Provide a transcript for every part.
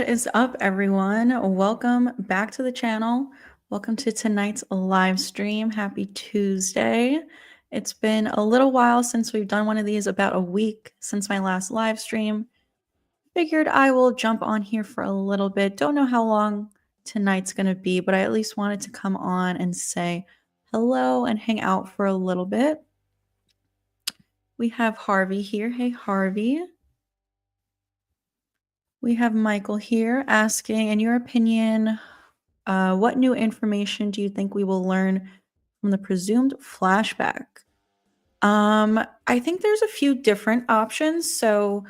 What is up, everyone? Welcome back to the channel. Welcome to tonight's live stream. Happy Tuesday. It's been a little while since we've done one of these, about a week since my last live stream. Figured I will jump on here for a little bit. Don't know how long tonight's going to be, but I at least wanted to come on and say hello and hang out for a little bit. We have Harvey here. Hey, Harvey. We have Michael here asking, in your opinion, what new information do you think we will learn from the presumed flashback? I think there's a few different options. So,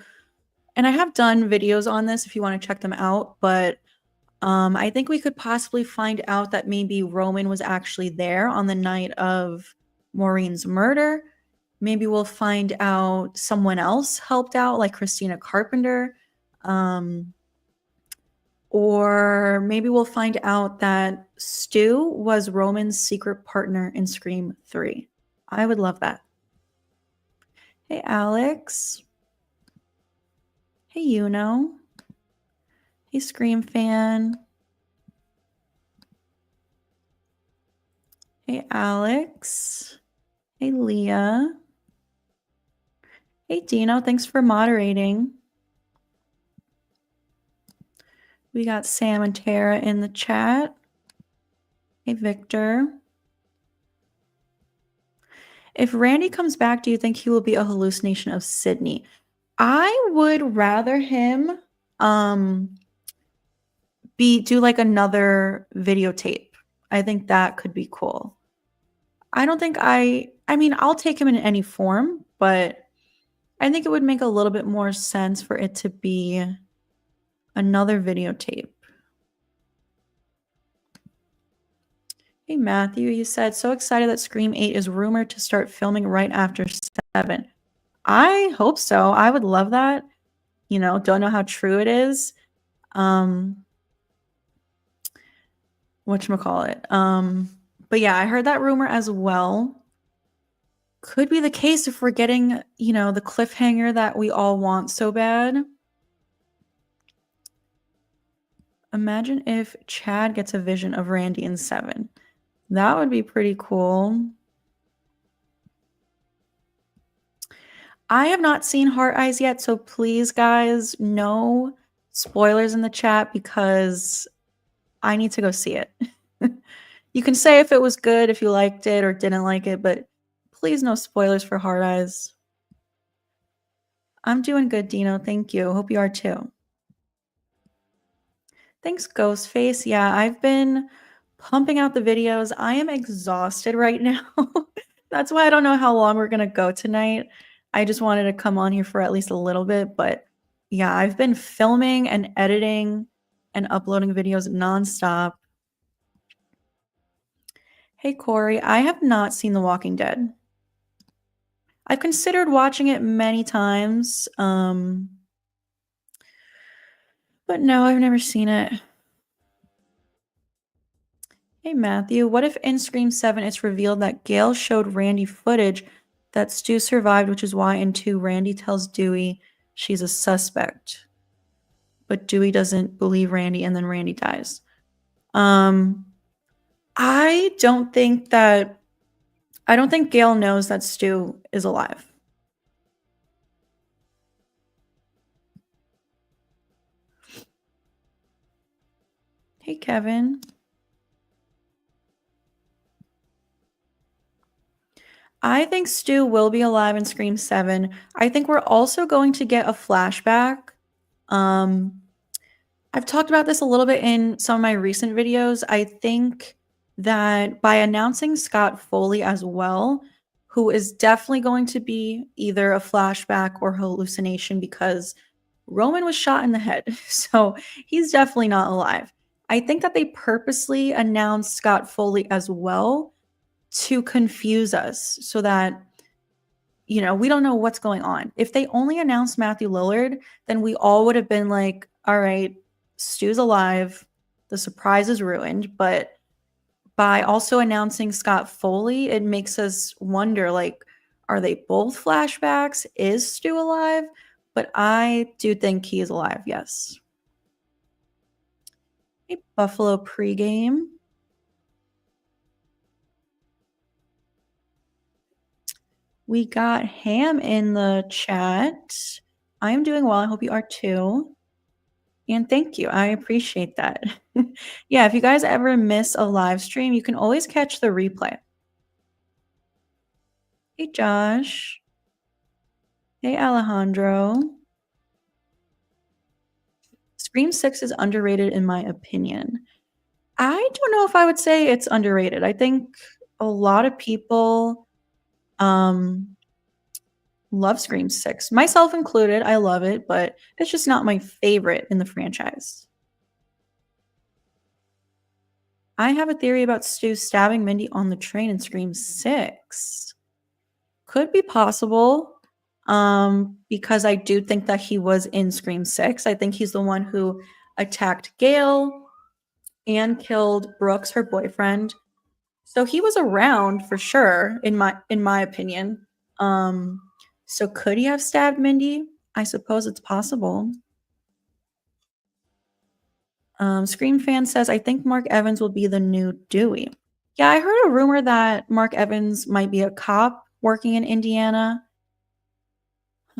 and I have done videos on this if you want to check them out, but I think we could possibly find out that maybe Roman was actually there on the night of Maureen's murder. Maybe we'll find out someone else helped out, like Christina Carpenter. Or maybe we'll find out that Stu was Roman's secret partner in Scream 3. I would love that. Hey, Alex. Hey, Yuno. Hey, Scream fan. Hey, Alex. Hey, Leah. Hey, Dino. Thanks for moderating. We got Sam and Tara in the chat. Hey, Victor. If Randy comes back, do you think he will be a hallucination of Sydney? I would rather him do like another videotape. I think that could be cool. I don't think I mean, I'll take him in any form, but I think it would make a little bit more sense for it to be another videotape. Hey, Matthew, you said, so excited that Scream 8 is rumored to start filming right after 7. I hope so. I would love that. You know, don't know how true it is. Whatchamacallit. But yeah, I heard that rumor as well. Could be the case if we're getting, you know, the cliffhanger that we all want so bad. Imagine if Chad gets a vision of Randy in 7. That would be pretty cool. I have not seen Heart Eyes yet, so please, guys, no spoilers in the chat because I need to go see it. You can say if it was good, if you liked it or didn't like it, but please no spoilers for Heart Eyes. I'm doing good, Dino. Thank you. Hope you are too. Thanks, Ghostface. Yeah, I've been pumping out the videos. I am exhausted right now. That's why I don't know how long we're going to go tonight. I just wanted to come on here for at least a little bit. But yeah, I've been filming and editing and uploading videos nonstop. Hey, Corey. I have not seen The Walking Dead. I've considered watching it many times. But no, I've never seen it. Hey, Matthew, what if in Scream 7 it's revealed that Gail showed Randy footage that Stu survived, which is why in 2 Randy tells Dewey she's a suspect, but Dewey doesn't believe Randy and then Randy dies? I don't think Gail knows that Stu is alive. Hey, Kevin. I think Stu will be alive in Scream 7. I think we're also going to get a flashback. I've talked about this a little bit in some of my recent videos. I think that by announcing Scott Foley as well, who is definitely going to be either a flashback or hallucination because Roman was shot in the head. So he's definitely not alive. I think that they purposely announced Scott Foley as well to confuse us so that, you know, we don't know what's going on. If they only announced Matthew Lillard, then we all would have been like, all right, Stu's alive. The surprise is ruined. But by also announcing Scott Foley, it makes us wonder, like, are they both flashbacks? Is Stu alive? But I do think he is alive, yes. Hey, Buffalo pregame. We got Ham in the chat. I'm doing well. I hope you are too. And thank you. I appreciate that. Yeah, if you guys ever miss a live stream, you can always catch the replay. Hey, Josh. Hey, Alejandro. Scream 6 is underrated in my opinion. I don't know if I would say it's underrated. I think a lot of people love Scream 6, myself included. I love it, but it's just not my favorite in the franchise. I have a theory about Stu stabbing Mindy on the train in Scream 6. Could be possible, because I do think that he was in Scream 6. I think he's the one who attacked Gail and killed Brooks, her boyfriend. So he was around for sure, in my opinion. So could he have stabbed Mindy? I suppose it's possible. Scream Fan says, I think Mark Evans will be the new Dewey. Yeah, I heard a rumor that Mark Evans might be a cop working in Indiana.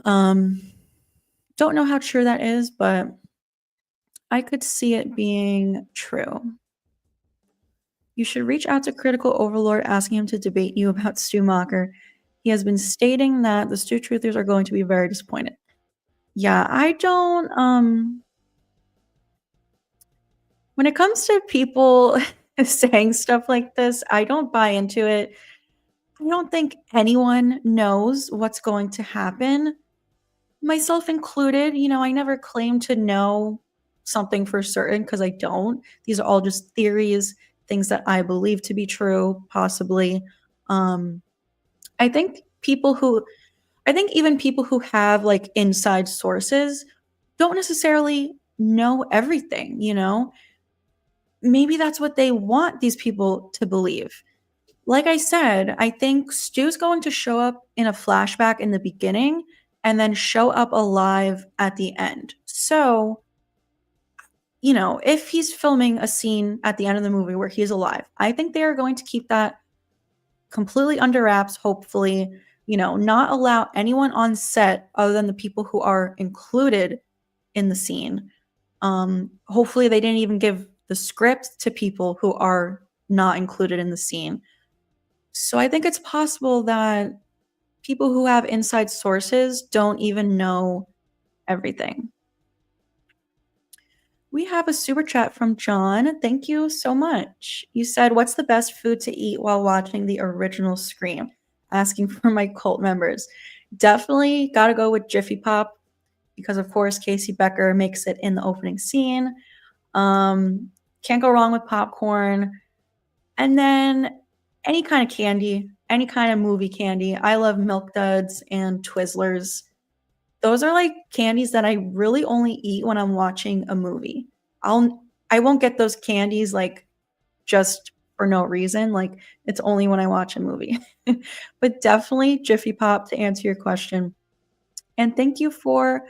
Don't know how true that is, but I could see it being true. You should reach out to Critical Overlord asking him to debate you about Stu Macher. He has been stating that the Stu Truthers are going to be very disappointed. Yeah, I don't when it comes to people saying stuff like this, I don't buy into it. I don't think anyone knows what's going to happen, myself included. You know, I never claim to know something for certain because I don't. These are all just theories, things that I believe to be true, possibly. I think even people who have like inside sources don't necessarily know everything, you know? Maybe that's what they want these people to believe. Like I said, I think Stu's going to show up in a flashback in the beginning and then show up alive at the end. So, you know, if he's filming a scene at the end of the movie where he's alive, I think they are going to keep that completely under wraps, hopefully, you know, not allow anyone on set other than the people who are included in the scene. Hopefully, they didn't even give the script to people who are not included in the scene. So I think it's possible that people who have inside sources don't even know everything. We have a super chat from John. Thank you so much. You said, what's the best food to eat while watching the original Scream? Asking for my cult members. Definitely got to go with Jiffy Pop because, of course, Casey Becker makes it in the opening scene. Can't go wrong with popcorn. And then any kind of candy, any kind of movie candy. I love Milk Duds and Twizzlers. Those are like candies that I really only eat when I'm watching a movie. I won't get those candies like just for no reason. Like it's only when I watch a movie. But definitely Jiffy Pop to answer your question. And thank you for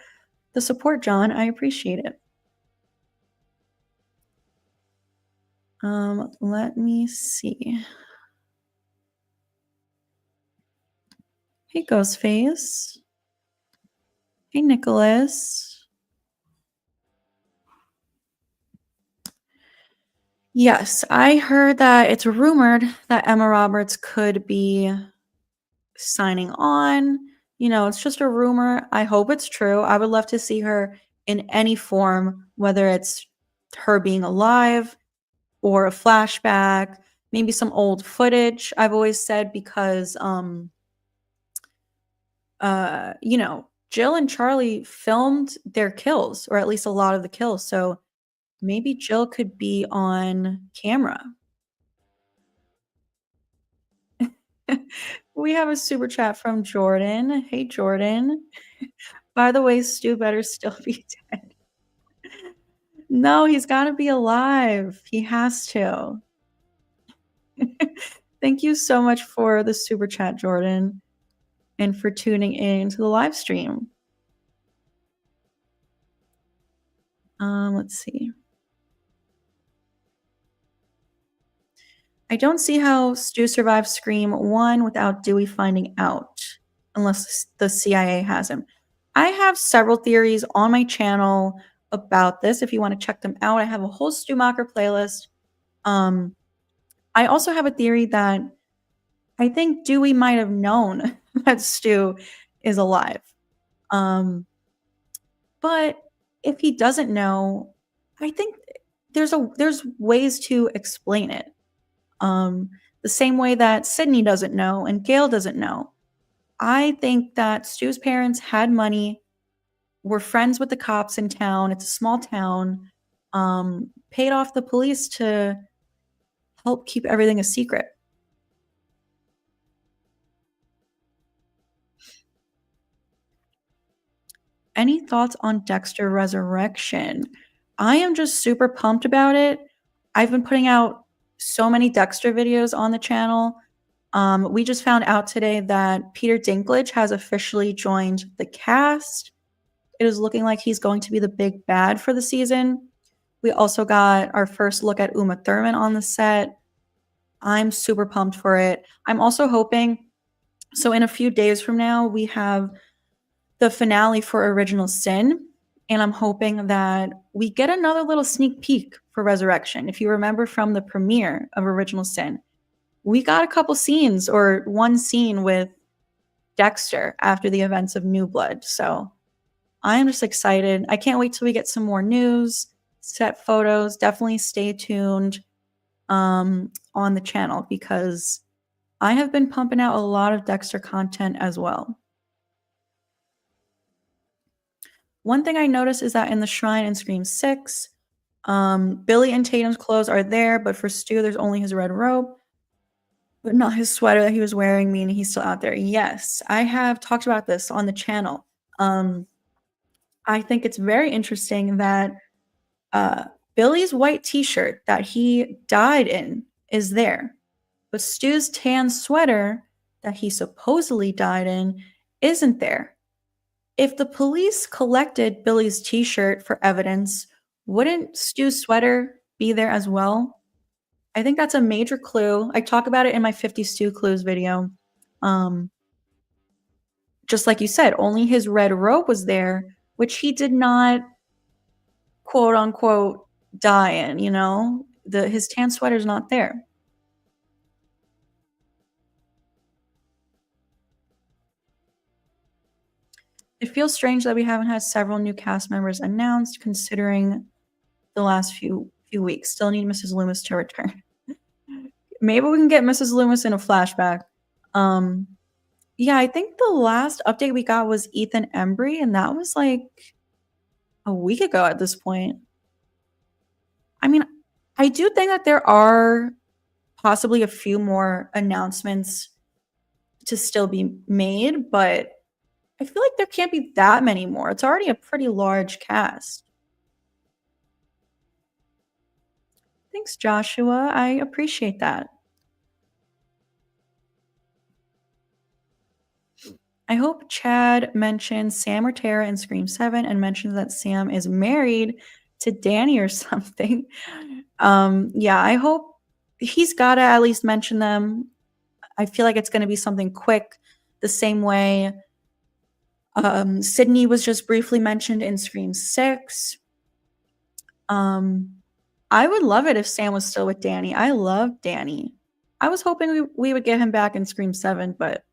the support, John. I appreciate it. Let me see. Hey, Ghostface. Hey, Nicholas. Yes, I heard that it's rumored that Emma Roberts could be signing on. You know, it's just a rumor. I hope it's true. I would love to see her in any form, whether it's her being alive or a flashback, maybe some old footage. I've always said because you know, Jill and Charlie filmed their kills, or at least a lot of the kills. So maybe Jill could be on camera. We have a super chat from Jordan. Hey, Jordan. By the way, Stu better still be dead. No, he's got to be alive. He has to. Thank you so much for the super chat, Jordan, and for tuning in to the live stream. Let's see. I don't see how Stu survived Scream 1 without Dewey finding out, unless the CIA has him. I have several theories on my channel about this. If you want to check them out, I have a whole Stu Macher playlist. I also have a theory that I think Dewey might have known that Stu is alive. But if he doesn't know, I think there's ways to explain it. The same way that Sydney doesn't know and Gail doesn't know. I think that Stu's parents had money, were friends with the cops in town. It's a small town. Paid off the police to help keep everything a secret. Any thoughts on Dexter Resurrection? I am just super pumped about it. I've been putting out so many Dexter videos on the channel. We just found out today that Peter Dinklage has officially joined the cast. It is looking like he's going to be the big bad for the season. We also got our first look at Uma Thurman on the set. I'm super pumped for it. I'm also hoping, so in a few days from now, we have the finale for Original Sin, and I'm hoping that we get another little sneak peek for Resurrection. If you remember from the premiere of Original Sin, we got a couple scenes or one scene with Dexter after the events of New Blood. So I'm just excited. I can't wait till we get some more news, set photos. Definitely stay tuned on the channel because I have been pumping out a lot of Dexter content as well. One thing I noticed is that in the shrine in Scream 6, Billy and Tatum's clothes are there, but for Stu, there's only his red robe, but not his sweater that he was wearing, meaning he's still out there. Yes, I have talked about this on the channel. I think it's very interesting that Billy's white t-shirt that he died in is there, but Stu's tan sweater that he supposedly died in isn't there. If the police collected Billy's t-shirt for evidence, wouldn't Stu's sweater be there as well? I think that's a major clue. I talk about it in my 50 Stu clues video. Just like you said, only his red robe was there, which he did not quote unquote die in, you know? His tan sweater's not there. It feels strange that we haven't had several new cast members announced considering the last few weeks. Still need Mrs. Loomis to return. Maybe we can get Mrs. Loomis in a flashback. Yeah, I think the last update we got was Ethan Embry, and that was like a week ago at this point. I mean, I do think that there are possibly a few more announcements to still be made, but I feel like there can't be that many more. It's already a pretty large cast. Thanks, Joshua. I appreciate that. I hope Chad mentions Sam or Tara in Scream 7 and mentions that Sam is married to Danny or something. Yeah, I hope he's got to at least mention them. I feel like it's going to be something quick, the same way Sydney was just briefly mentioned in Scream 6. I would love it if Sam was still with Danny. I love Danny. I was hoping we would get him back in Scream 7, but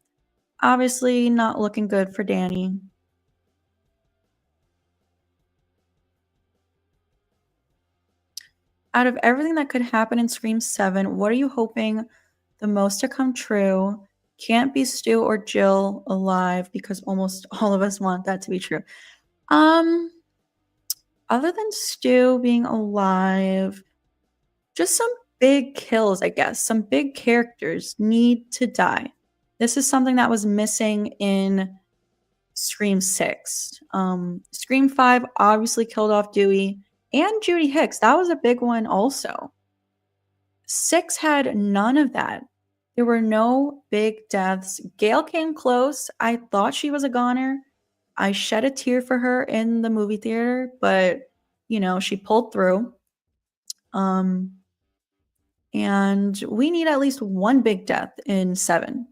obviously not looking good for Danny. Out of everything that could happen in Scream 7, what are you hoping the most to come true? Can't be Stu or Jill alive because almost all of us want that to be true. Other than Stu being alive, just some big kills, I guess. Some big characters need to die. This is something that was missing in Scream 6. Scream 5 obviously killed off Dewey and Judy Hicks. That was a big one also. 6 had none of that. There were no big deaths. Gail came close. I thought she was a goner. I shed a tear for her in the movie theater, but, you know, she pulled through. And we need at least one big death in 7.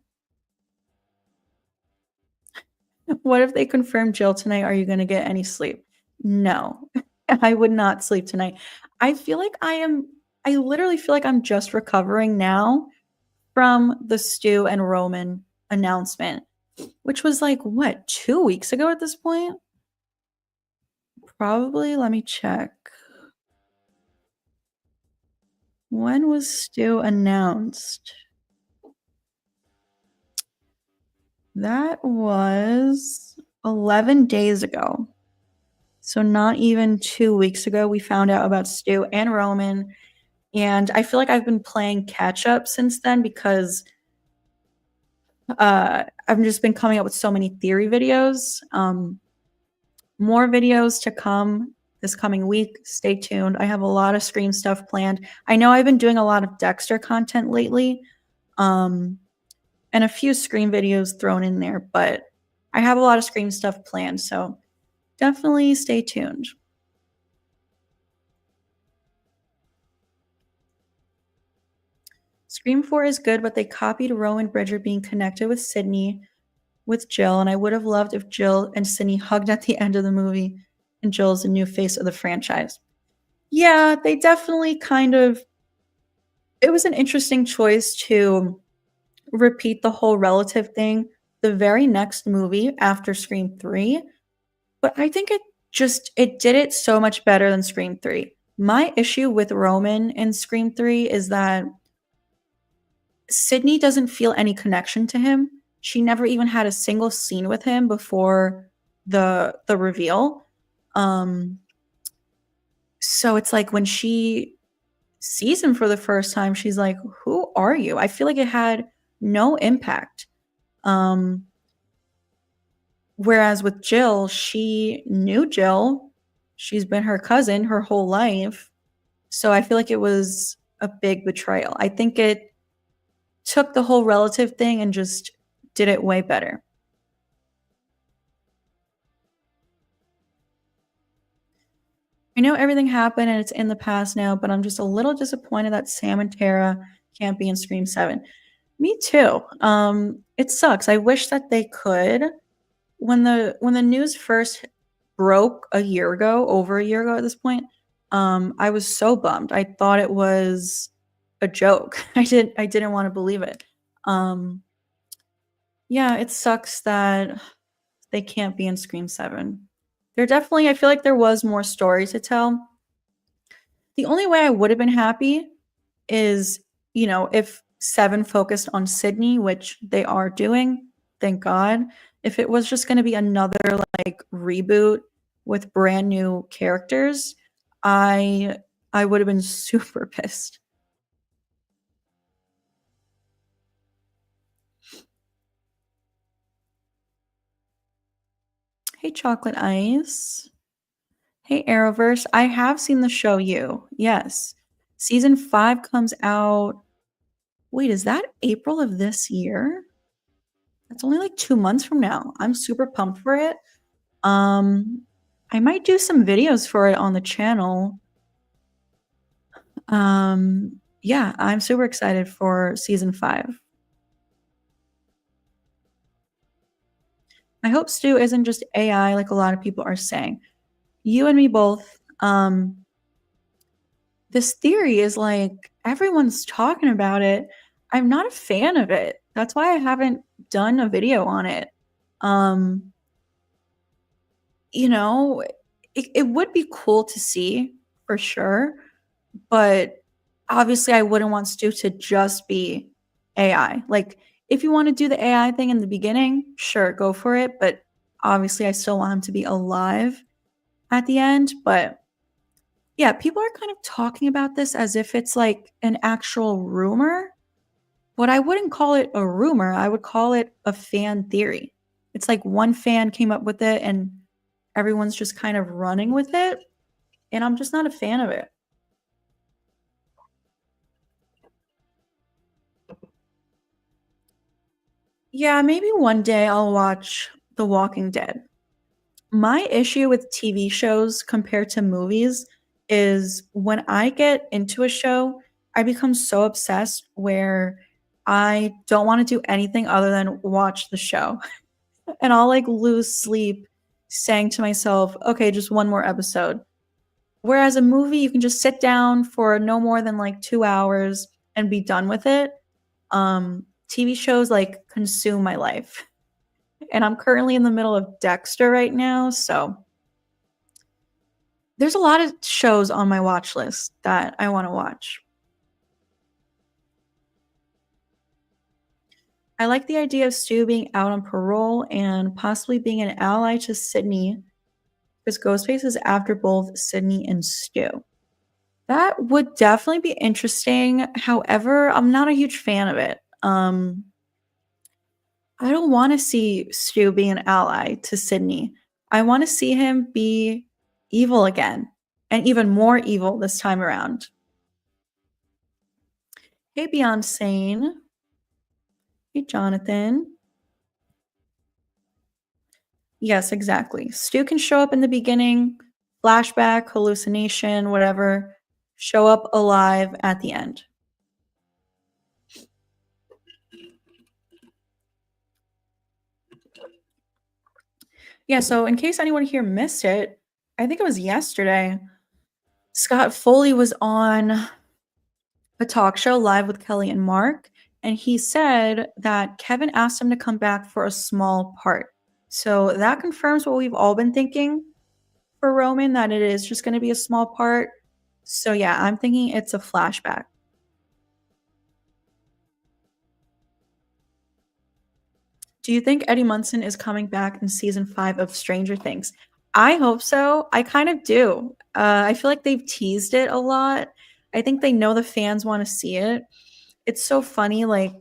What if they confirm Jill tonight? Are you gonna get any sleep? No. I would not sleep tonight. I feel like I literally feel like I'm just recovering now from the Stu and Roman announcement, which was like, what, 2 weeks ago at this point? Probably, let me check. When was Stu announced? That was 11 days ago. So not even 2 weeks ago, we found out about Stu and Roman, and I feel like I've been playing catch up since then because, I've just been coming up with so many theory videos. More videos to come this coming week. Stay tuned. I have a lot of Scream stuff planned. I know I've been doing a lot of Dexter content lately, and a few Scream videos thrown in there, but I have a lot of Scream stuff planned, so definitely stay tuned. Scream 4 is good, but they copied Rowan Bridger being connected with Sydney with Jill, and I would have loved if Jill and Sydney hugged at the end of the movie, and Jill's the new face of the franchise. Yeah, they definitely kind of. It was an interesting choice to repeat the whole relative thing the very next movie after Scream 3, but I think it did it so much better than Scream 3. My issue with Roman in Scream 3 is that Sydney doesn't feel any connection to him. She never even had a single scene with him before the reveal. Um, so it's like when she sees him for the first time, she's like, "Who are you?" I feel like it had no impact. Um, Whereas with Jill, she knew Jill. She's been her cousin her whole life. So I feel like it was a big betrayal. I think it took the whole relative thing and just did it way better. I know everything happened and it's in the past now, but I'm just a little disappointed that Sam and Tara can't be in Scream 7. Me too. It sucks. I wish that they could. When the news first broke a year ago, over a year ago at this point, I was so bummed. I thought it was a joke. I didn't want to believe it. Um, yeah, it sucks that they can't be in Scream 7. There definitely I feel like there was more story to tell. The only way I would have been happy is, if 7 focused on Sydney, which they are doing, thank God. If it was just going to be another like reboot with brand new characters, I would have been super pissed. Hey, Chocolate Ice. Hey, Arrowverse. I have seen the show You. Yes. Season 5 comes out. Wait, is that April of this year? That's only like 2 months from now. I'm super pumped for it. I might do some videos for it on the channel. Yeah, I'm super excited for season 5. I hope Stu isn't just AI like a lot of people are saying. You and me both. This theory is like everyone's talking about it. I'm not a fan of it. That's why I haven't done a video on it. Um, you know, it would be cool to see for sure, but obviously I wouldn't want Stu to just be AI. Like, if you want to do the AI thing in the beginning, sure, go for it. But obviously, I still want him to be alive at the end. But yeah, people are kind of talking about this as if it's like an actual rumor, but I wouldn't call it a rumor. I would call it a fan theory. It's like one fan came up with it and everyone's just kind of running with it. And I'm just not a fan of it. Yeah, maybe one day I'll watch The Walking Dead. My issue with TV shows compared to movies is when I get into a show, I become so obsessed where I don't wanna do anything other than watch the show, and I'll, like, lose sleep saying to myself, "Okay, just one more episode." Whereas a movie, you can just sit down for no more than, like, 2 hours and be done with it. TV shows, like, consume my life, and I'm currently in the middle of Dexter right now, so there's a lot of shows on my watch list that I wanna watch. I like the idea of Stu being out on parole and possibly being an ally to Sydney, because Ghostface is after both Sydney and Stu. That would definitely be interesting. However, I'm not a huge fan of it. I don't want to see Stu be an ally to Sydney. I want to see him be evil again, and even more evil this time around. Hey, Beyond Sane. Hey, Jonathan. Yes, exactly. Stu can show up in the beginning, flashback, hallucination, whatever, show up alive at the end. Yeah, so in case anyone here missed it, I think it was yesterday, Scott Foley was on a talk show live with Kelly and Mark, and he said that Kevin asked him to come back for a small part. So that confirms what we've all been thinking for Roman, that it is just going to be a small part. So yeah, I'm thinking it's a flashback. Do you think Eddie Munson is coming back in season 5 of Stranger Things? I hope so. I kind of do. I feel like they've teased it a lot. I think they know the fans want to see it. It's so funny. Like,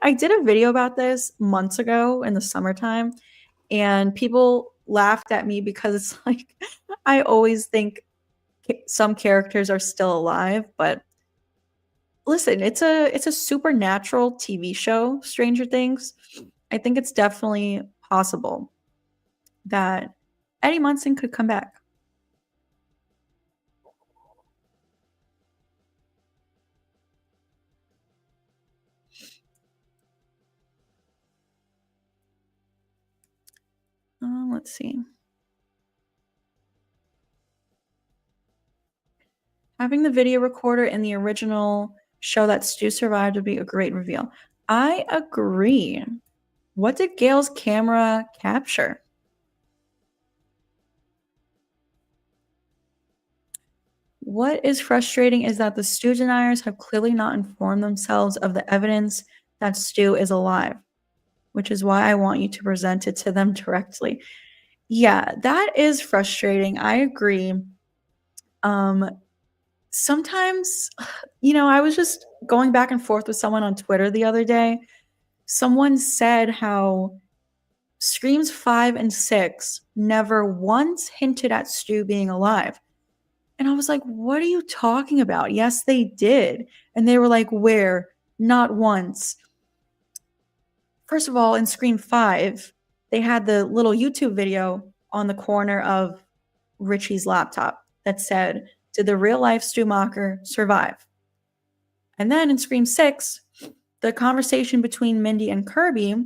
I did a video about this months ago in the summertime, and people laughed at me because it's like I always think some characters are still alive, but listen, it's a supernatural TV show, Stranger Things. I think it's definitely possible that Eddie Munson could come back. Let's see. Having the video recorder in the original show that Stu survived would be a great reveal. I agree. What did Gail's camera capture? What is frustrating is that the Stu deniers have clearly not informed themselves of the evidence that Stu is alive, which is why I want you to present it to them directly. Yeah, that is frustrating. I agree. Um, Sometimes, I was just going back and forth with someone on Twitter the other day. Someone said how Screams 5 and 6 never once hinted at Stu being alive. And I was like, what are you talking about? Yes, they did. And they were like, where? Not once. First of all, in Scream 5, they had the little YouTube video on the corner of Richie's laptop that said, did the real life Stu Macher survive? And then in Scream 6, the conversation between Mindy and Kirby,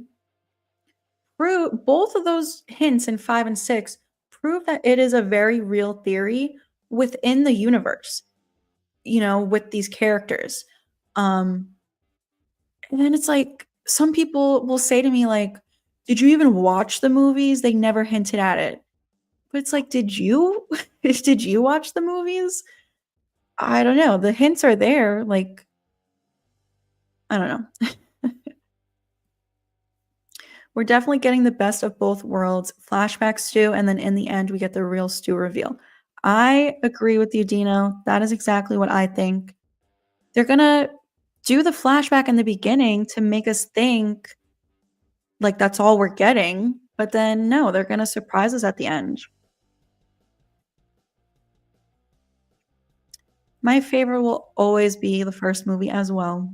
both of those hints in 5 and 6 prove that it is a very real theory within the universe, with these characters. Um, and then it's like, some people will say to me, like, did you even watch the movies? They never hinted at it. But it's like, did you? Did you watch the movies? I don't know. The hints are there. Like, I don't know. We're definitely getting the best of both worlds. Flashback Stu, and then in the end, we get the real Stu reveal. I agree with you, Dino. That is exactly what I think. They're gonna do the flashback in the beginning to make us think like that's all we're getting, but then no, they're gonna surprise us at the end. My favorite will always be the first movie as well.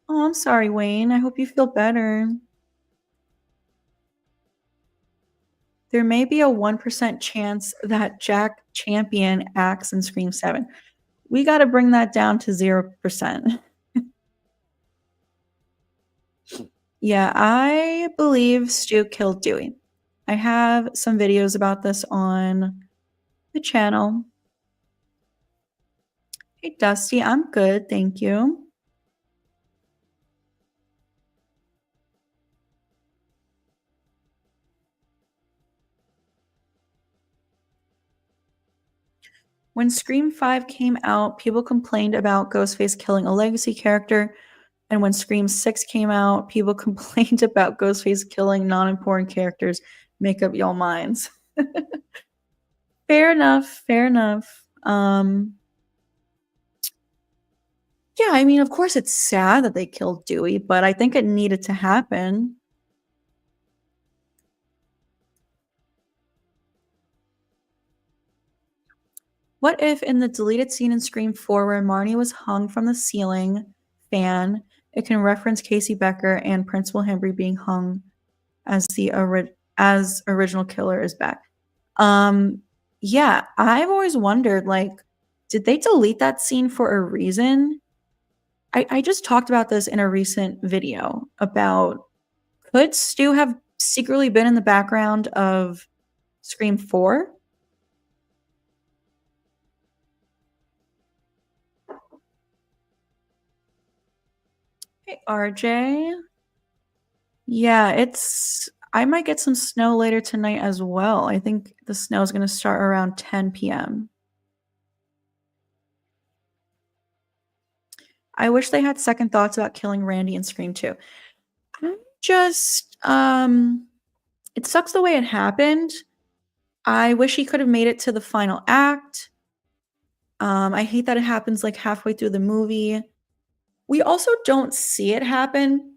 Oh, I'm sorry, Wayne. I hope you feel better. There may be a 1% chance that Jack Champion acts in Scream 7. We gotta bring that down to 0%. Yeah, I believe Stu killed Dewey. I have some videos about this on the channel. Hey, Dusty, I'm good, thank you. When Scream 5 came out, people complained about Ghostface killing a legacy character, and when Scream 6 came out, people complained about Ghostface killing non-important characters. Make up your minds. Fair enough, fair enough. Yeah, I mean, of course it's sad that they killed Dewey, but I think it needed to happen. What if in the deleted scene in Scream 4 where Marnie was hung from the ceiling fan, it can reference Casey Becker and Principal Hembry being hung as the original killer is back? Yeah, I've always wondered, like, did they delete that scene for a reason? I just talked about this in a recent video about could Stu have secretly been in the background of Scream 4? Hey, RJ. Yeah, I might get some snow later tonight as well. I think the snow is going to start around 10 p.m. I wish they had second thoughts about killing Randy in Scream 2. Just it sucks the way it happened. I wish he could have made it to the final act. I hate that it happens like halfway through the movie. We also don't see it happen.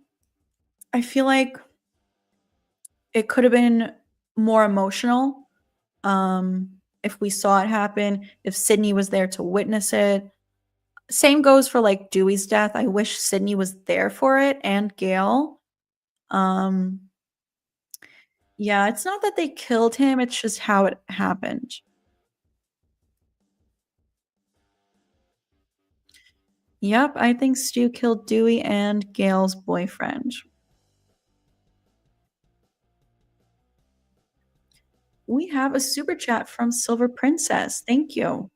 I feel like it could have been more emotional if we saw it happen, if Sydney was there to witness it. Same goes for like Dewey's death. I wish Sydney was there for it and Gail. Yeah, it's not that they killed him, it's just how it happened. Yep, I think Stu killed Dewey and Gail's boyfriend. We have a super chat from Silver Princess. Thank you.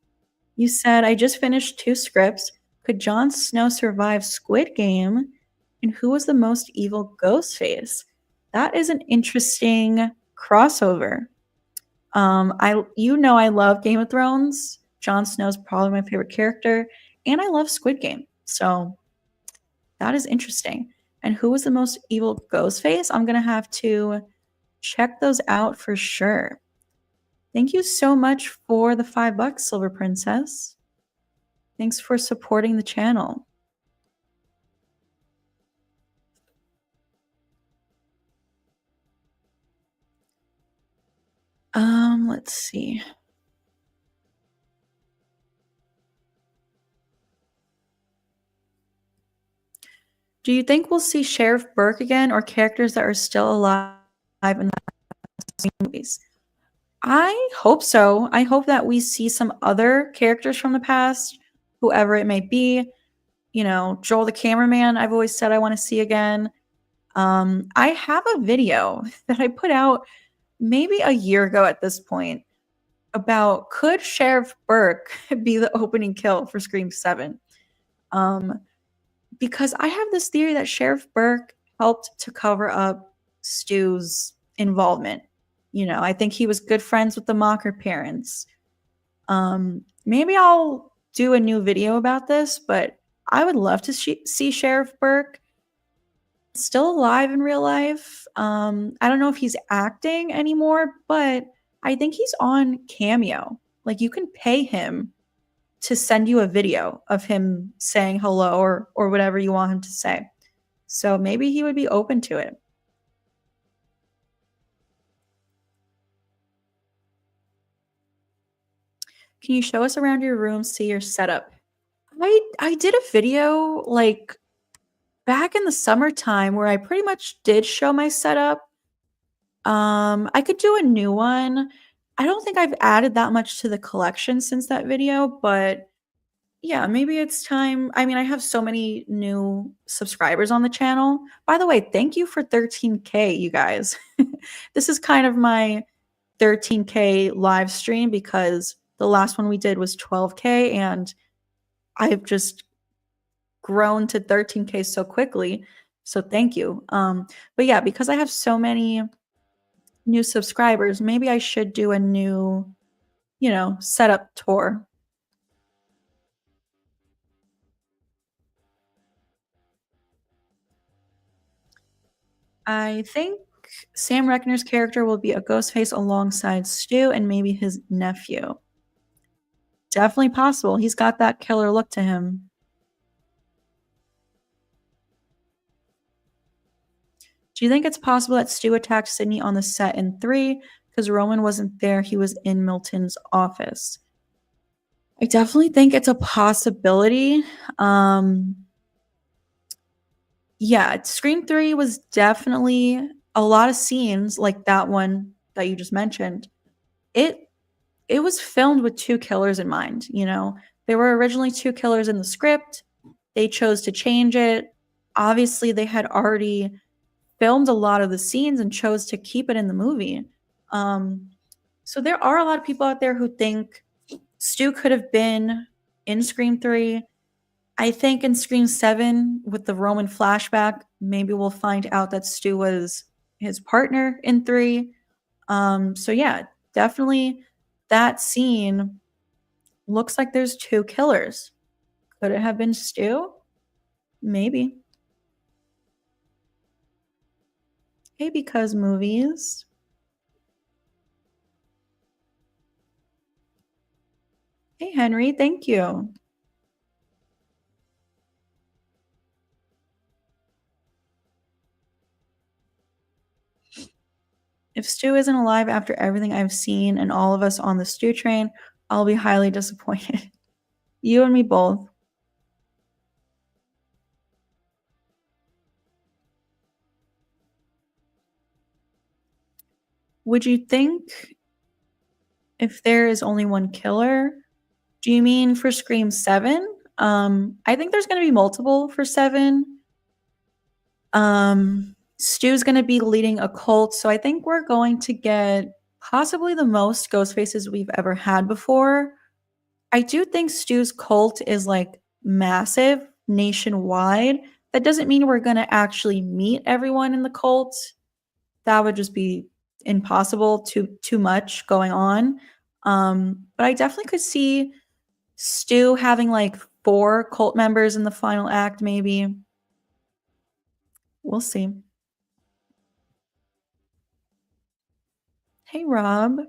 You said, I just finished 2 scripts. Could Jon Snow survive Squid Game? And who was the most evil Ghostface? That is an interesting crossover. I love Game of Thrones. Jon Snow's probably my favorite character, and I love Squid Game. So that is interesting. And who was the most evil Ghostface? I'm gonna have to check those out for sure. Thank you so much for the $5, Silver Princess. Thanks for supporting the channel. Let's see. Do you think we'll see Sheriff Burke again or characters that are still alive in the movies? I hope so. I hope that we see some other characters from the past, whoever it may be. You know, Joel the cameraman, I've always said I want to see again. I have a video that I put out maybe a year ago at this point about could Sheriff Burke be the opening kill for Scream 7? Because I have this theory that Sheriff Burke helped to cover up Stu's involvement. You know, I think he was good friends with the MACHER parents. Maybe I'll do a new video about this, but I would love to see Sheriff Burke still alive in real life. I don't know if he's acting anymore, but I think he's on Cameo. Like you can pay him to send you a video of him saying hello or whatever you want him to say. So maybe he would be open to it. Can you show us around your room, see your setup? I did a video like back in the summertime where I pretty much did show my setup. I could do a new one. I don't think I've added that much to the collection since that video, but yeah, maybe it's time. I mean, I have so many new subscribers on the channel. By the way, thank you for 13K, you guys. This is kind of my 13K live stream because the last one we did was 12K and I've just grown to 13K so quickly. So thank you. But yeah, because I have so many new subscribers, maybe I should do a new, setup tour. I think Sam Reckner's character will be a Ghostface alongside Stu and maybe his nephew. Definitely possible. He's got that killer look to him. Do you think it's possible that Stu attacked Sydney on the set in 3 because Roman wasn't there? He was in Milton's office. I definitely think it's a possibility. Yeah, Scream 3 was definitely a lot of scenes like that one that you just mentioned. It it was filmed with 2 killers in mind, you know? There were originally 2 killers in the script. They chose to change it. Obviously, they had already filmed a lot of the scenes and chose to keep it in the movie. Um, so there are a lot of people out there who think Stu could have been in Scream 3. I think in Scream 7, with the Roman flashback, maybe we'll find out that Stu was his partner in 3. So yeah, definitely that scene looks like there's 2 killers. Could it have been Stu? Maybe. Hey, because movies. Hey, Henry, thank you. If Stu isn't alive after everything I've seen and all of us on the Stu train, I'll be highly disappointed. You and me both. Would you think if there is only one killer? Do you mean for Scream 7? I think there's going to be multiple for 7. Stu's going to be leading a cult, so I think we're going to get possibly the most ghost faces we've ever had before. I do think Stu's cult is like massive nationwide. That doesn't mean we're going to actually meet everyone in the cult. That would just be impossible, too much going on. But I definitely could see Stu having like 4 cult members in the final act maybe. We'll see. Hey Rob.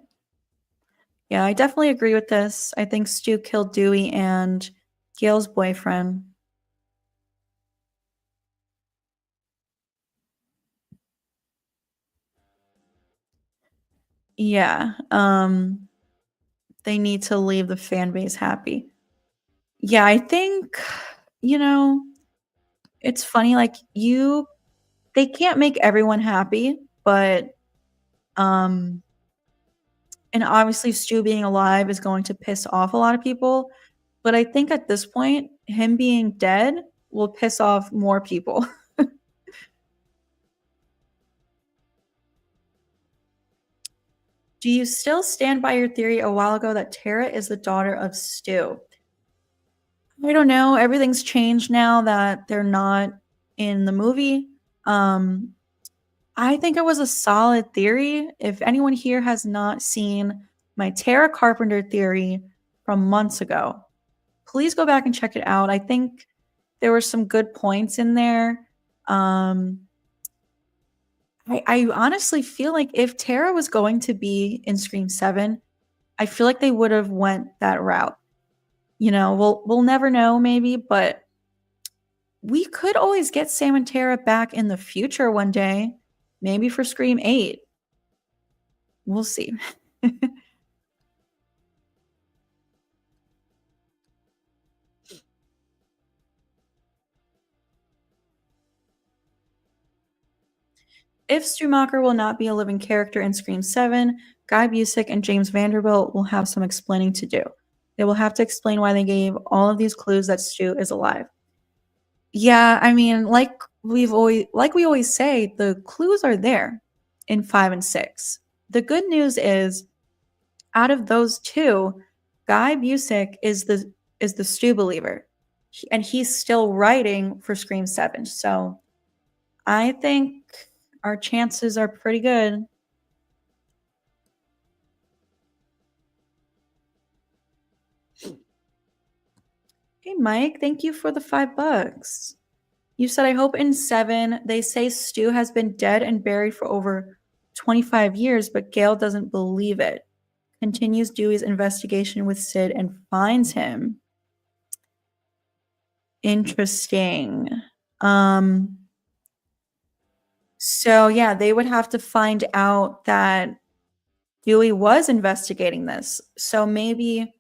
Yeah, I definitely agree with this. I think Stu killed Dewey and Gail's boyfriend. Yeah. They need to leave the fan base happy. Yeah, I think, you know, it's funny, like, they can't make everyone happy, but, um and obviously Stu being alive is going to piss off a lot of people, but I think at this point, him being dead will piss off more people. Do you still stand by your theory a while ago that Tara is the daughter of Stu? I don't know. Everything's changed now that they're not in the movie. Um, I think it was a solid theory. If anyone here has not seen my Tara Carpenter theory from months ago, please go back and check it out. I think there were some good points in there. Um, I honestly feel like if Tara was going to be in Scream 7, I feel like they would have went that route. You know, we'll never know maybe, but we could always get Sam and Tara back in the future one day, maybe for Scream 8. We'll see. If Schumacher will not be a living character in Scream 7, Guy Busick and James Vanderbilt will have some explaining to do. They will have to explain why they gave all of these clues that Stu is alive. Yeah, I mean, we always say, the clues are there in 5 and 6. The good news is, out of those two, Guy Busick is the Stu believer, and he's still writing for Scream 7. So I think our chances are pretty good. Hey, Mike, thank you for the $5. You said, I hope in 7 they say Stu has been dead and buried for over 25 years, but Gail doesn't believe it. Continues Dewey's investigation with Sid and finds him. Interesting. So yeah, they would have to find out that Dewey was investigating this. So maybe,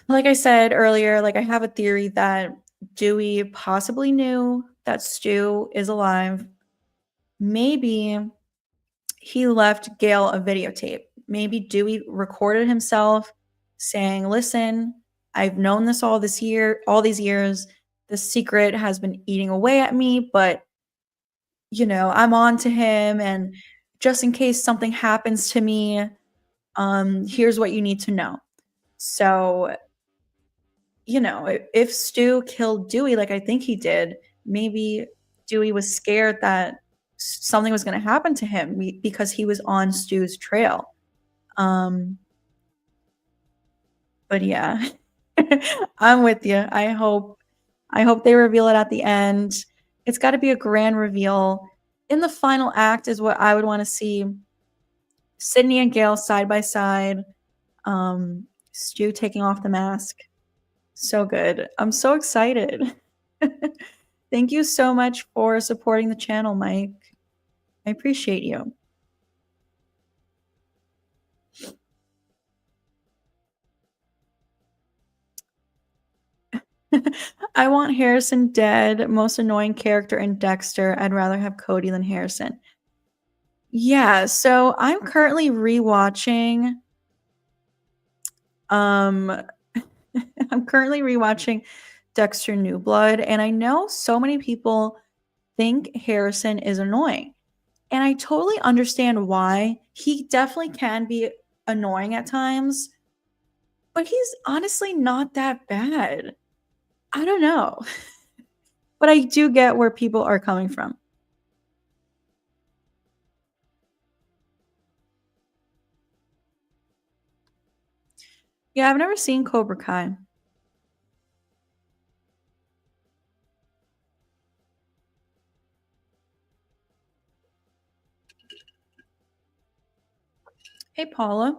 like I said earlier, like I have a theory that Dewey possibly knew that Stu is alive. Maybe he left Gail a videotape. Maybe Dewey recorded himself saying, "Listen, I've known this all these years. The secret has been eating away at me, but I'm on to him, and just in case something happens to me, here's what you need to know." So, if Stu killed Dewey, like I think he did, maybe Dewey was scared that something was going to happen to him because he was on Stu's trail. But yeah, I'm with you. I hope they reveal it at the end. It's got to be a grand reveal. In the final act is what I would want to see. Sydney and Gail side by side. Stu taking off the mask. So good. I'm so excited. Thank you so much for supporting the channel, Mike. I appreciate you. I want Harrison dead. Most annoying character in Dexter. I'd rather have Cody than Harrison. Yeah, so I'm currently rewatching I'm currently rewatching Dexter New Blood, and I know so many people think Harrison is annoying. And I totally understand why. He definitely can be annoying at times, but he's honestly not that bad. I don't know. But I do get where people are coming from. Yeah, I've never seen Cobra Kai. Hey, Paula.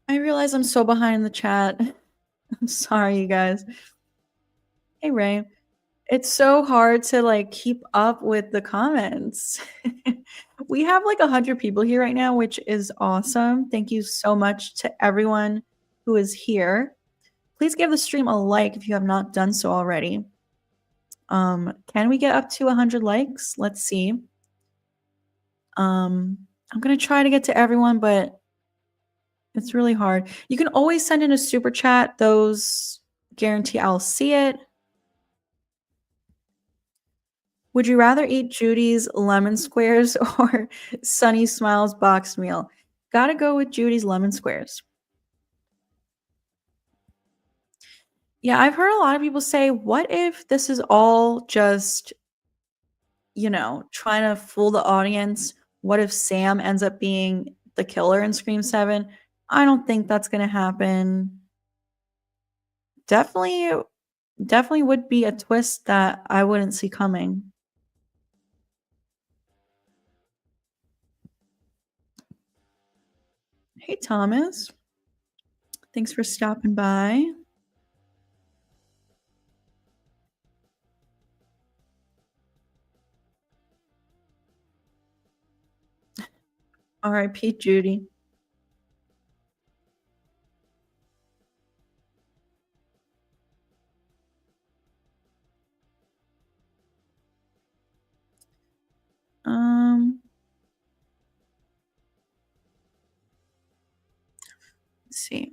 I realize I'm so behind in the chat. I'm sorry, you guys. Hey, Ray. It's so hard to keep up with the comments. We have 100 people here right now, which is awesome. Thank you so much to everyone who is here. Please give the stream a like if you have not done so already. Can we get up to 100 likes? Let's see. I'm gonna try to get to everyone, but it's really hard. You can always send in a super chat. Those guarantee I'll see it. Would you rather eat Judy's lemon squares or Sunny Smiles boxed meal? Gotta go with Judy's lemon squares. Yeah, I've heard a lot of people say, what if this is all just, trying to fool the audience? What if Sam ends up being the killer in Scream 7? I don't think that's going to happen. Definitely would be a twist that I wouldn't see coming. Hey, Thomas. Thanks for stopping by. R.I.P. Judy. Let's see.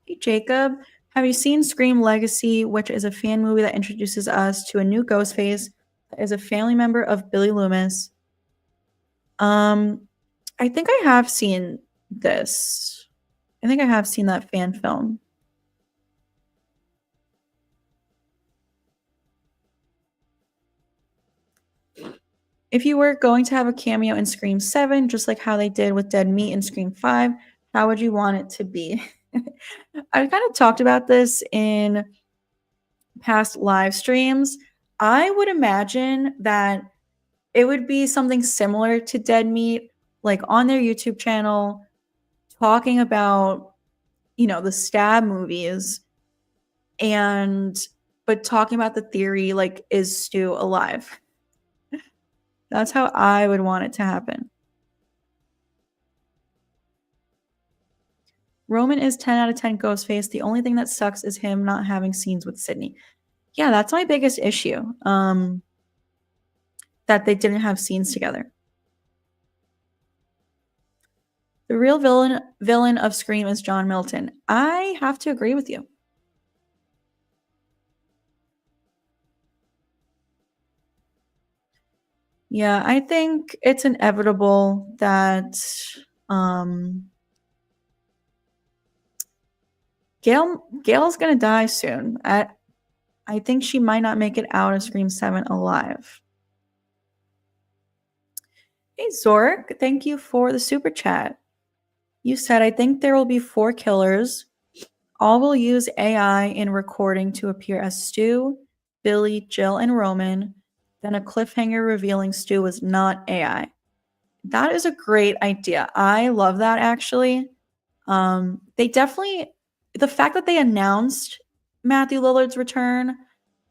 Hey, Jacob. Have you seen Scream Legacy, which is a fan movie that introduces us to a new Ghostface that is a family member of Billy Loomis? I think I have seen this. I think I have seen that fan film. If you were going to have a cameo in Scream 7, just like how they did with Dead Meat in Scream 5, how would you want it to be? I kind of talked about this in past live streams. I would imagine that it would be something similar to Dead Meat, like on their YouTube channel, talking about, the stab movies and but talking about the theory like, is Stu alive? That's how I would want it to happen. Roman is 10 out of 10 Ghostface. The only thing that sucks is him not having scenes with Sydney. Yeah, that's my biggest issue. That they didn't have scenes together. The real villain of Scream is John Milton. I have to agree with you. Yeah, I think it's inevitable that Gail's gonna die soon. I think she might not make it out of Scream 7 alive. Hey Zork, thank you for the super chat. You said, I think there will be 4 killers. All will use AI in recording to appear as Stu, Billy, Jill, and Roman. Then a cliffhanger revealing Stu was not AI. That is a great idea. I love that actually. They definitely, the fact that they announced Matthew Lillard's return,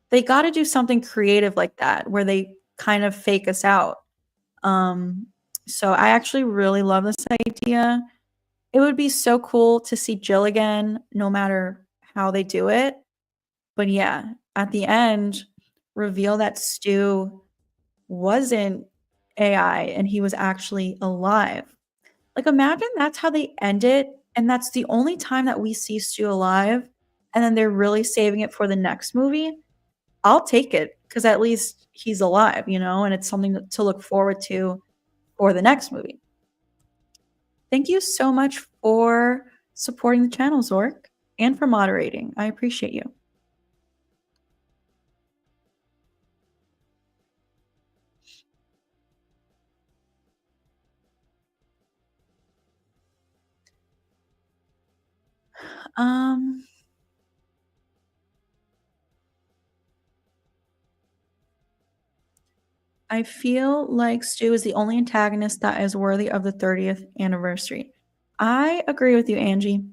they got to do something creative like that where they kind of fake us out. So I actually really love this idea. It would be so cool to see Jill again, no matter how they do it. But yeah, at the end, reveal that Stu wasn't AI and he was actually alive. Like, imagine that's how they end it, and that's the only time that we see Stu alive, and then they're really saving it for the next movie. I'll take it because at least he's alive, and it's something to look forward to for the next movie. Thank you so much for supporting the channel, Zork, and for moderating. I appreciate you. I feel like Stu is the only antagonist that is worthy of the 30th anniversary. I agree with you, Angie.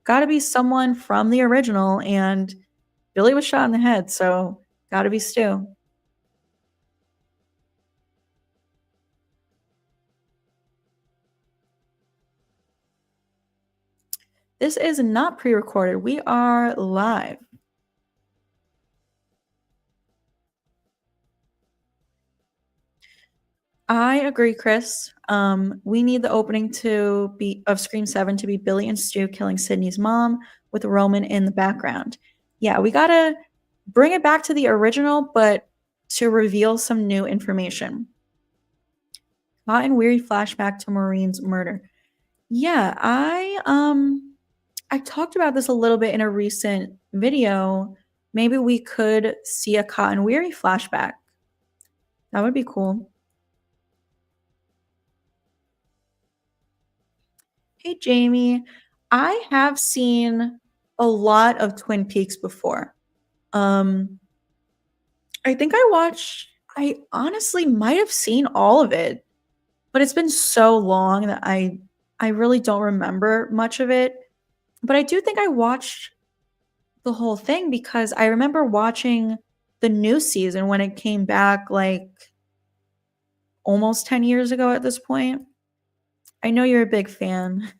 Gotta be someone from the original, and Billy was shot in the head, so gotta be Stu. This is not pre-recorded. We are live. I agree, Chris. We need the opening of Scream 7 to be Billy and Stu killing Sydney's mom with Roman in the background. Yeah, we gotta bring it back to the original, but to reveal some new information. Hot and weary flashback to Maureen's murder. Yeah, I talked about this a little bit in a recent video. Maybe we could see a Cotton Weary flashback. That would be cool. Hey, Jamie. I have seen a lot of Twin Peaks before. I think I honestly might have seen all of it, but it's been so long that I really don't remember much of it. But I do think I watched the whole thing because I remember watching the new season when it came back like almost 10 years ago at this point. I know you're a big fan.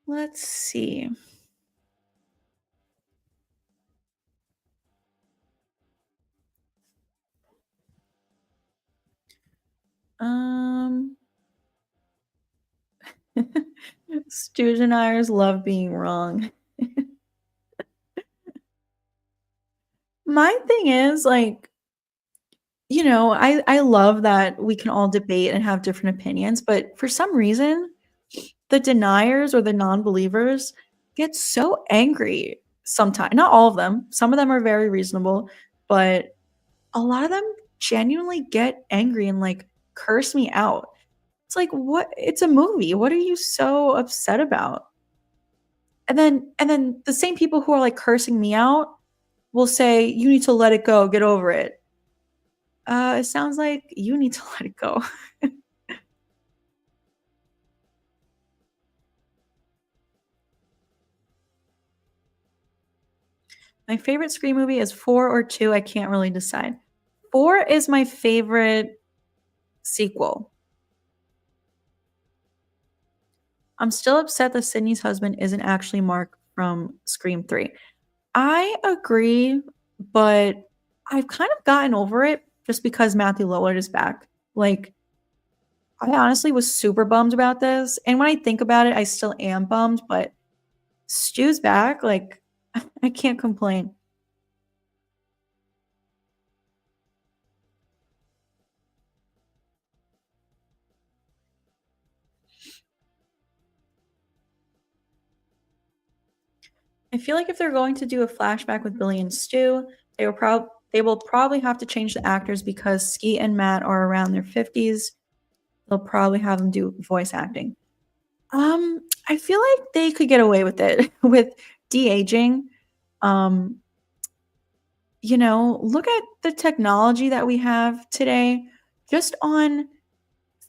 Let's see. Um, Stooge and Iers love being wrong. My thing is, like, I love that we can all debate and have different opinions, but for some reason, the deniers or the non-believers get so angry sometimes. Not all of them. Some of them are very reasonable, but a lot of them genuinely get angry and, like, curse me out. It's like, "What? It's a movie. What are you so upset about?" And then the same people who are, like, cursing me out will say, "You need to let it go, get over it." It sounds like you need to let it go. My favorite Scream movie is 4 or 2, I can't really decide. 4 is my favorite sequel. I'm still upset that Sydney's husband isn't actually Mark from Scream 3. I agree, but I've kind of gotten over it just because Matthew Lillard is back. Like, I honestly was super bummed about this, and when I think about it, I still am bummed, but Stu's back, like, I can't complain. I feel like if they're going to do a flashback with Billy and Stu, they will probably have to change the actors because Skeet and Matt are around their 50s. They'll probably have them do voice acting. I feel like they could get away with it with de-aging. Um, look at the technology that we have today just on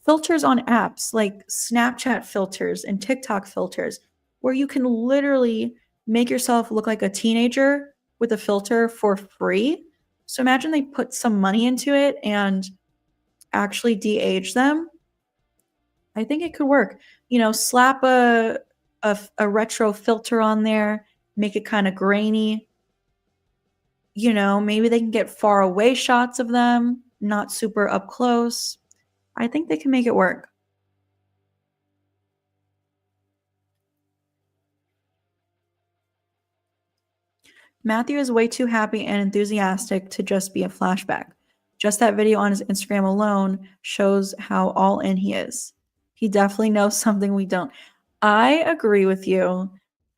filters on apps like Snapchat filters and TikTok filters, where you can literally make yourself look like a teenager with a filter for free. So imagine they put some money into it and actually de-age them. I think it could work. Slap a retro filter on there, make it kind of grainy. Maybe they can get far away shots of them, not super up close. I think they can make it work. Matthew is way too happy and enthusiastic to just be a flashback. Just that video on his Instagram alone shows how all in he is. He definitely knows something we don't. I agree with you.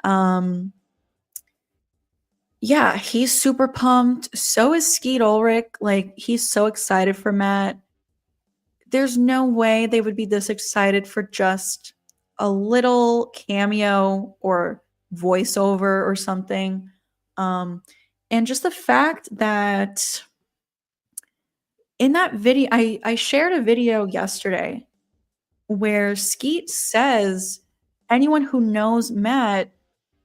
Um, yeah, he's super pumped. So is Skeet Ulrich. Like, he's so excited for Matt. There's no way they would be this excited for just a little cameo or voiceover or something. Um, and just the fact that in that video, I shared a video yesterday where Skeet says anyone who knows Matt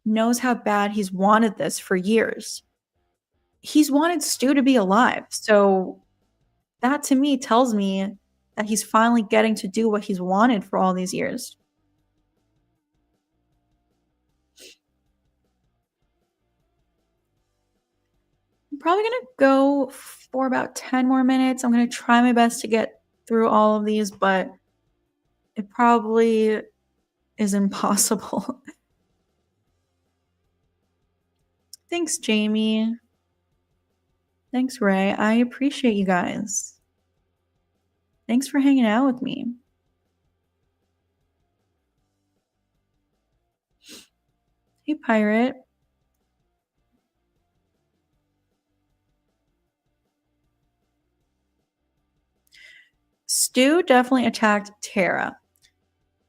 knows how bad he's wanted this for years. He's wanted Stu to be alive. So that to me tells me that he's finally getting to do what he's wanted for all these years. I'm probably gonna go for about 10 more minutes. I'm gonna try my best to get through all of these, but it probably is impossible. Thanks, Jamie. Thanks, Ray. I appreciate you guys. Thanks for hanging out with me. Hey, Pirate. Stu definitely attacked Tara.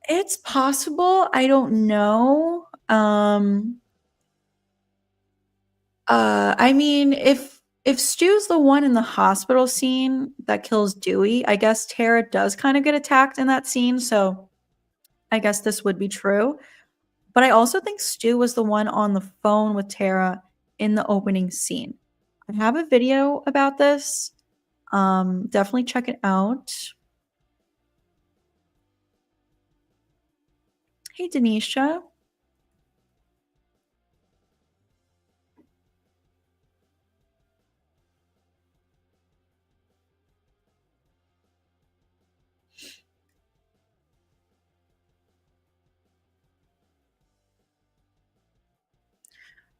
It's possible. I don't know. I mean, if Stu's the one in the hospital scene that kills Dewey, I guess Tara does kind of get attacked in that scene, so I guess this would be true. But I also think Stu was the one on the phone with Tara in the opening scene. I have a video about this. Definitely check it out. Hey, Denisha.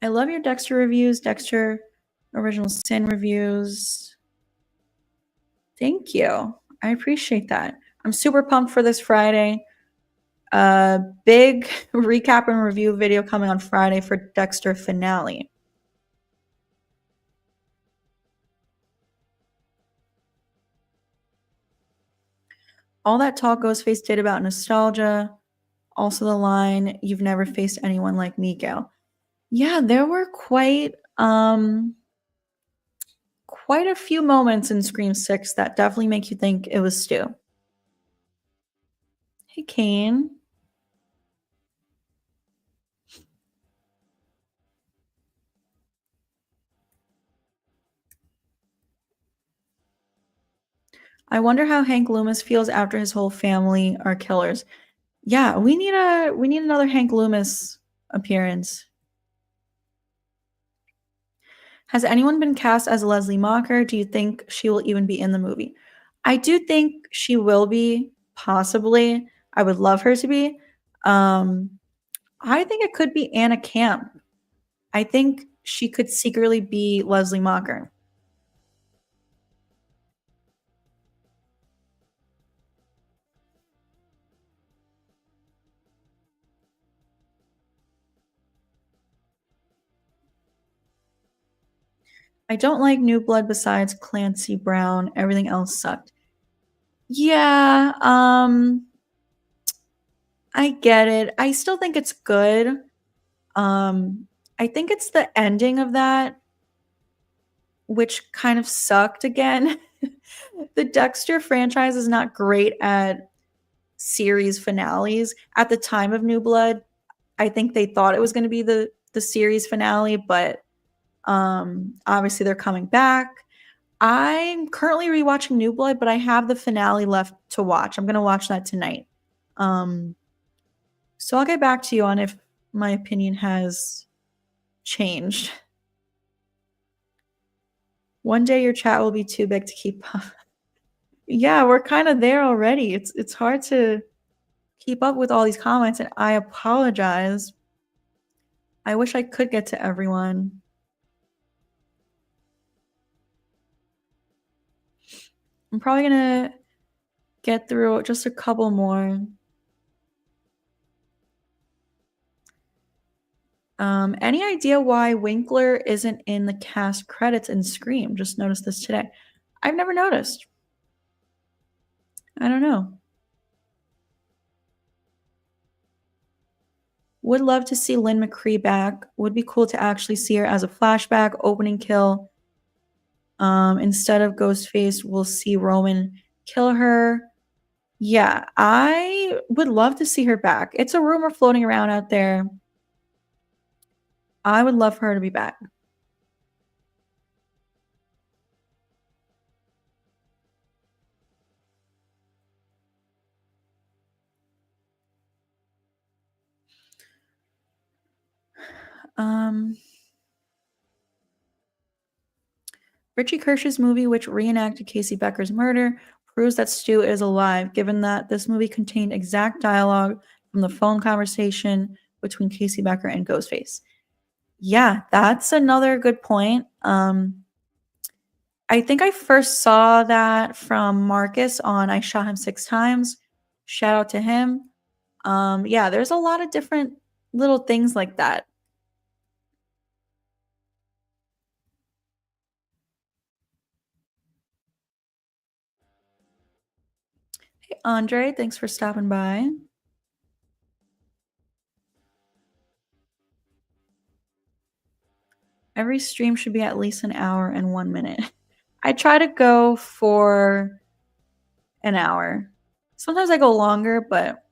I love your Dexter reviews, Dexter Original Sin reviews. Thank you. I appreciate that. I'm super pumped for this Friday. Big recap and review video coming on Friday for Dexter finale. All that talk Ghostface did about nostalgia. Also the line, "You've never faced anyone like Miguel." Yeah, there were quite a few moments in Scream 6 that definitely make you think it was Stu. Hey, Kane. I wonder how Hank Loomis feels after his whole family are killers. Yeah, we need another Hank Loomis appearance. Has anyone been cast as Leslie Mocker? Do you think she will even be in the movie? I do think she will be, possibly. I would love her to be. I think it could be Anna Camp. I think she could secretly be Leslie Mocker. I don't like New Blood besides Clancy Brown. Everything else sucked. Yeah, I get it. I still think it's good. I think it's the ending of that which kind of sucked again. The Dexter franchise is not great at series finales. At the time of New Blood, I think they thought it was going to be the series finale, but obviously they're coming back. I'm currently rewatching New Blood, but I have the finale left to watch. I'm going to watch that tonight. So I'll get back to you on if my opinion has changed. One day your chat will be too big to keep up. Yeah, we're kind of there already. It's hard to keep up with all these comments, and I apologize. I wish I could get to everyone. I'm probably gonna get through just a couple more. Any idea why Winkler isn't in the cast credits in Scream? Just noticed this today. I've never noticed. I don't know. Would love to see Lynn McCree back. Would be cool to actually see her as a flashback opening kill. Instead of Ghostface, we'll see Roman kill her. Yeah, I would love to see her back. It's a rumor floating around out there. I would love for her to be back. Richie Kirsch's movie, which reenacted Casey Becker's murder, proves that Stu is alive, given that this movie contained exact dialogue from the phone conversation between Casey Becker and Ghostface. Yeah, that's another good point. I think I first saw that from Marcus on I Shot Him 6 Times. Shout out to him. Yeah, there's a lot of different little things like that. Hey, Andre, thanks for stopping by. Every stream should be at least an hour and 1 minute. I try to go for an hour. Sometimes I go longer, but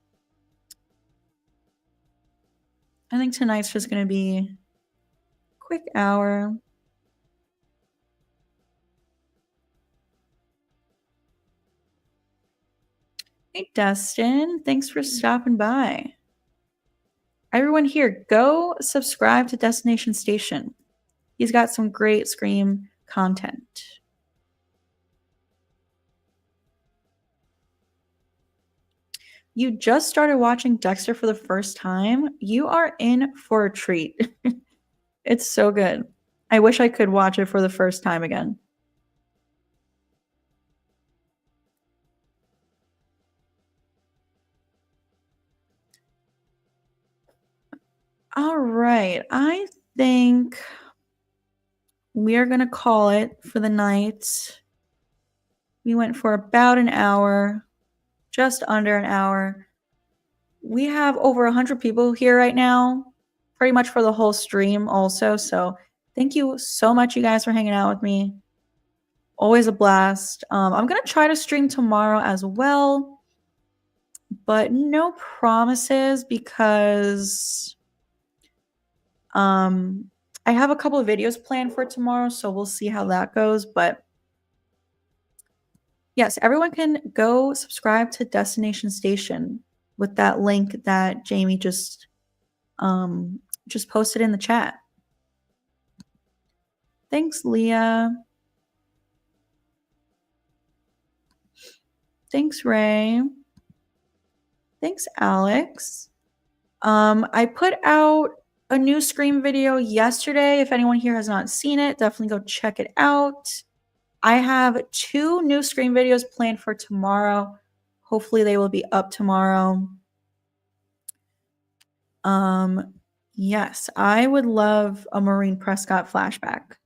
I think tonight's just going to be a quick hour. Hey, Dustin, thanks for stopping by. Everyone here, go subscribe to Destination Station. He's got some great Scream content. You just started watching Dexter for the first time? You are in for a treat. It's so good. I wish I could watch it for the first time again. All right. I think we're going to call it for the night. We went for about an hour, just under an hour. We have over 100 people here right now, pretty much for the whole stream also. So thank you so much, you guys, for hanging out with me. Always a blast. I'm going to try to stream tomorrow as well, but no promises because I have a couple of videos planned for tomorrow, so we'll see how that goes. But yes, everyone can go subscribe to Destination Station with that link that Jamie just posted in the chat. Thanks, Leah. Thanks, Ray. Thanks, Alex. I put out a new Scream video yesterday. If anyone here has not seen it, definitely go check it out. I have 2 new Scream videos planned for tomorrow. Hopefully they will be up tomorrow. Yes, I would love a Maureen Prescott flashback.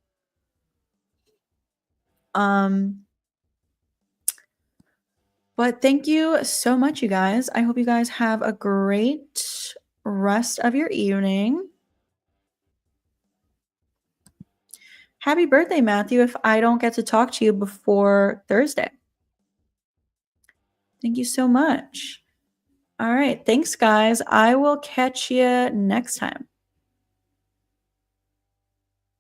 But thank you so much, you guys. I hope you guys have a great rest of your evening. Happy birthday, Matthew, if I don't get to talk to you before Thursday. Thank you so much. All right. Thanks, guys. I will catch you next time.